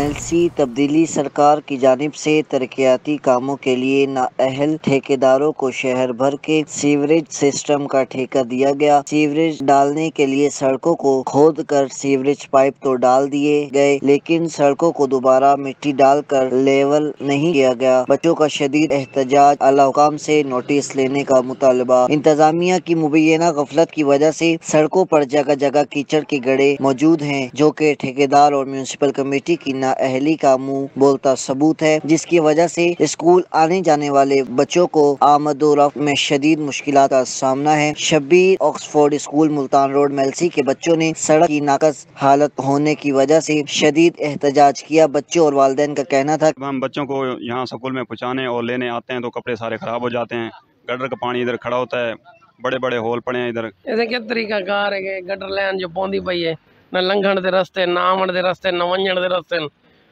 MLC تبدیلی سرکار کی جانب سے ترقیاتی کاموں کے لیے نااہل ٹھیکیداروں کو شہر بھر کے سیوریج سسٹم کا ٹھیکہ دیا گیا۔ سیوریج ڈالنے کے لیے سڑکوں کو کھود کر سیوریج پائپ تو ڈال دیے گئے، لیکن سڑکوں کو دوبارہ مٹی ڈال کر لیول نہیں کیا گیا۔ بچوں کا شدید احتجاج، اعلیٰ حکام سے نوٹس لینے کا مطالبہ۔ انتظامیہ کی مبینہ غفلت کی وجہ سے سڑکوں پر جگہ جگہ کیچڑ کے گڑھے موجود ہیں، جو کہ ٹھیکیدار اور میونسپل کمیٹی کی نااہلی کا منہ بولتا ثبوت ہے، جس کی وجہ سے اسکول آنے جانے والے بچوں کو آمد و رفت میں شدید مشکلات کا سامنا ہے۔ Shabbir Oxford school Multan road MLC کے بچوں نے سڑک کی ناقص حالت ہونے کی وجہ سے شدید احتجاج کیا۔ بچوں اور والدین کا کہنا تھا کہ ہم بچوں کو یہاں اسکول میں پہنچانے اور لینے آتے ہیں تو کپڑے سارے خراب ہو جاتے ہیں، گٹر کا پانی ادھر کھڑا ہوتا ہے، بڑے بڑے ہول پڑے ہیں ادھر۔ ایسے کیا طریقہ کار ہے کہ گٹر لین جو پوندی پئی ہے، نہ لنگھن دے رستے، نہ آمن دے رستے، نہ ونجن دے رستے،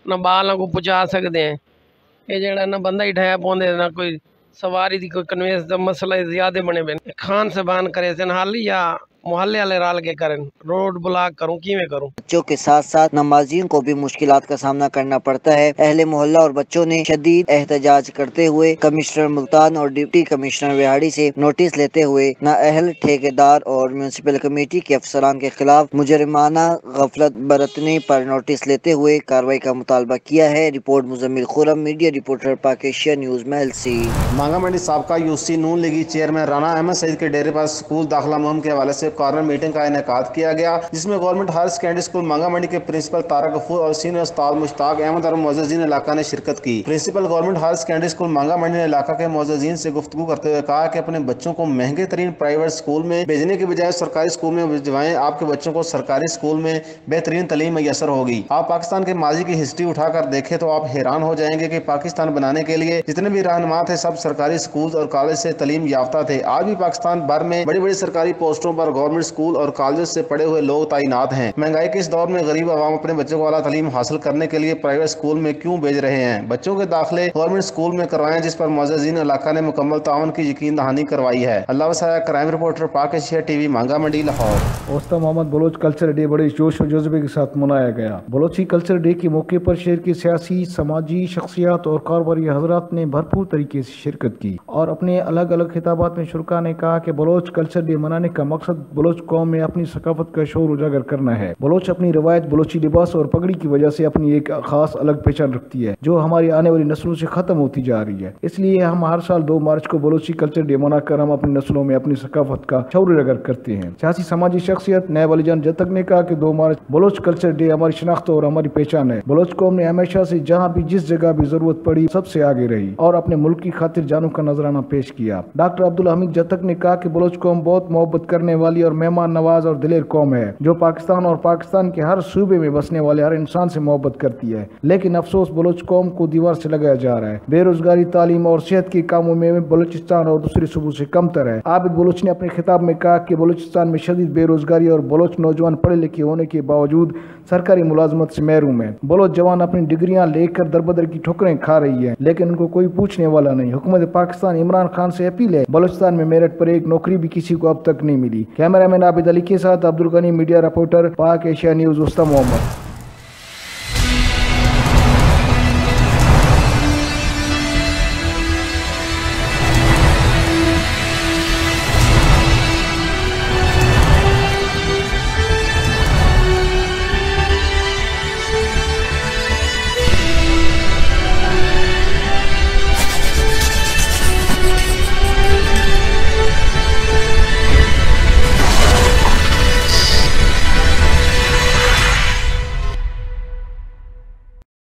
نہ بالوں کو پہنچا سکتے ہیں۔ یہ جڑا نہ بندہ ہی ٹھہر پوندے، نہ کوئی سواری دی کوئی کنوینس دا مسئلہ زیادہ بنے بے۔ خان سے بان کرے سن حال یا محلے والے رال کے کرن، روڈ بلاک کروں کیویں کروں۔ بچوں کے ساتھ ساتھ نمازیوں کو بھی مشکلات کا سامنا کرنا پڑتا ہے۔ اہل محلہ اور بچوں نے شدید احتجاج کرتے ہوئے کمشنر ملتان اور ڈپٹی کمشنر وہاڑی سے نوٹس لیتے ہوئے نااہل ٹھیکیدار اور میونسپل کمیٹی کے افسران کے خلاف مجرمانہ غفلت برتنے پر نوٹس لیتے ہوئے کارروائی کا مطالبہ کیا ہے۔ رپورٹ مزمل خرم، میڈیا رپورٹر پاک ایشیا نیوز MLC۔ مانگا منڈی سابقہ UC نون لیگی چیئرمین رانا احمد سعید کے ڈیرے پر اسکول داخلہ مہم کے حوالے سے کارنر میٹنگ کا انعقاد کیا گیا، جس میں government higher secondary school Manga منڈی کے پرنسپل طارق غفور اور سینئر استاد مشتاق احمد اور معززین علاقہ نے شرکت کی۔ Principal government higher secondary school Manga Mandi نے علاقہ کے معززین سے گفتگو کرتے ہوئے کہا کہ اپنے بچوں کو مہنگے ترین پرائیویٹ اسکول میں بھیجنے کے بجائے سرکاری اسکول میں بھجوائیں، آپ کے بچوں کو سرکاری اسکول میں بہترین تعلیم میسر ہوگی۔ آپ پاکستان کے ماضی کی ہسٹری اٹھا کر دیکھیں تو آپ حیران ہو جائیں گے کہ پاکستان بنانے کے لیے جتنے بھی رہنما تھے سب سرکاری اسکول اور کالج سے تعلیم یافتہ تھے۔ آج بھی پاکستان بھر میں بڑی بڑی سرکاری پوسٹوں پر گورنمنٹ اسکول اور کالجز سے پڑھے ہوئے لوگ تعینات ہیں۔ مہنگائی کے اس دور میں غریب عوام اپنے بچوں کو اعلیٰ تعلیم حاصل کرنے کے لیے پرائیویٹ اسکول میں کیوں بھیج رہے ہیں؟ بچوں کے داخلے گورنمنٹ اسکول میں کروائیں، جس پر معززین علاقہ نے مکمل تعاون کی یقین دہانی کروائی ہے۔ اللہ وسایہ، کرائم رپورٹر پاک ایشیا TV مانگا منڈی لاہور۔ اوسطا محمد بلوچ کلچر ڈے بڑے جوش و جذبے کے ساتھ منایا گیا۔ بلوچی کلچر ڈے کے موقع پر شہر کے سیاسی، سماجی شخصیات اور کاروباری حضرات نے بھرپور طریقے سے شرکت کی اور اپنے الگ الگ خطابات میں شرکاء نے کہا کہ بلوچ کلچر ڈے منانے کا مقصد بلوچ قوم میں اپنی ثقافت کا شعور اجاگر کرنا ہے۔ بلوچ اپنی روایت، بلوچی لباس اور پگڑی کی وجہ سے اپنی ایک خاص الگ پہچان رکھتی ہے، جو ہماری آنے والی نسلوں سے ختم ہوتی جا رہی ہے۔ اس لیے ہم ہر سال 2 مارچ کو بلوچی کلچر ڈے منا کر ہم اپنی نسلوں میں اپنی ثقافت کا شعور اجاگر کرتے ہیں۔ سیاسی سماجی شخصیت نائب علی جان جتک نے کہا کہ 2 مارچ بلوچ کلچر ڈے ہماری شناخت اور ہماری پہچان ہے۔ بلوچ قوم نے ہمیشہ سے جہاں بھی جس جگہ بھی ضرورت پڑی سب سے آگے رہی اور اپنے ملک کی خاطر جانوں کا نذرانہ پیش کیا۔ ڈاکٹر عبدالحمید جتک نے کہا کہ بلوچ قوم بہت محبت کرنے والی اور مہمان نواز اور دلیر قوم ہے، جو پاکستان اور پاکستان کے ہر صوبے میں بسنے والے ہر انسان سے محبت کرتی ہے، لیکن افسوس بلوچ قوم کو دیوار سے لگایا جا رہا ہے۔ بے روزگاری، تعلیم اور صحت کے کاموں میں بلوچستان اور دوسرے صوبوں سے کم تر ہے۔ عابد بلوچ نے اپنے خطاب میں کہا کہ بلوچستان میں شدید بے روزگاری اور بلوچ نوجوان پڑھے لکھے ہونے کے باوجود سرکاری ملازمت سے محروم ہیں۔ بلوچ جوان اپنی ڈگریاں لے کر دربدر کی ٹھوکریں کھا رہی ہے، لیکن ان کو کوئی پوچھنے والا نہیں۔ حکومت پاکستان عمران خان سے اپیل ہے، بلوچستان میں میرٹ پر ایک نوکری بھی کسی کو اب تک نہیں ملی۔ کیمرہ مین عابد علی کے ساتھ عبدالغنی، میڈیا رپورٹر پاک ایشیا نیوز اوسطا محمد۔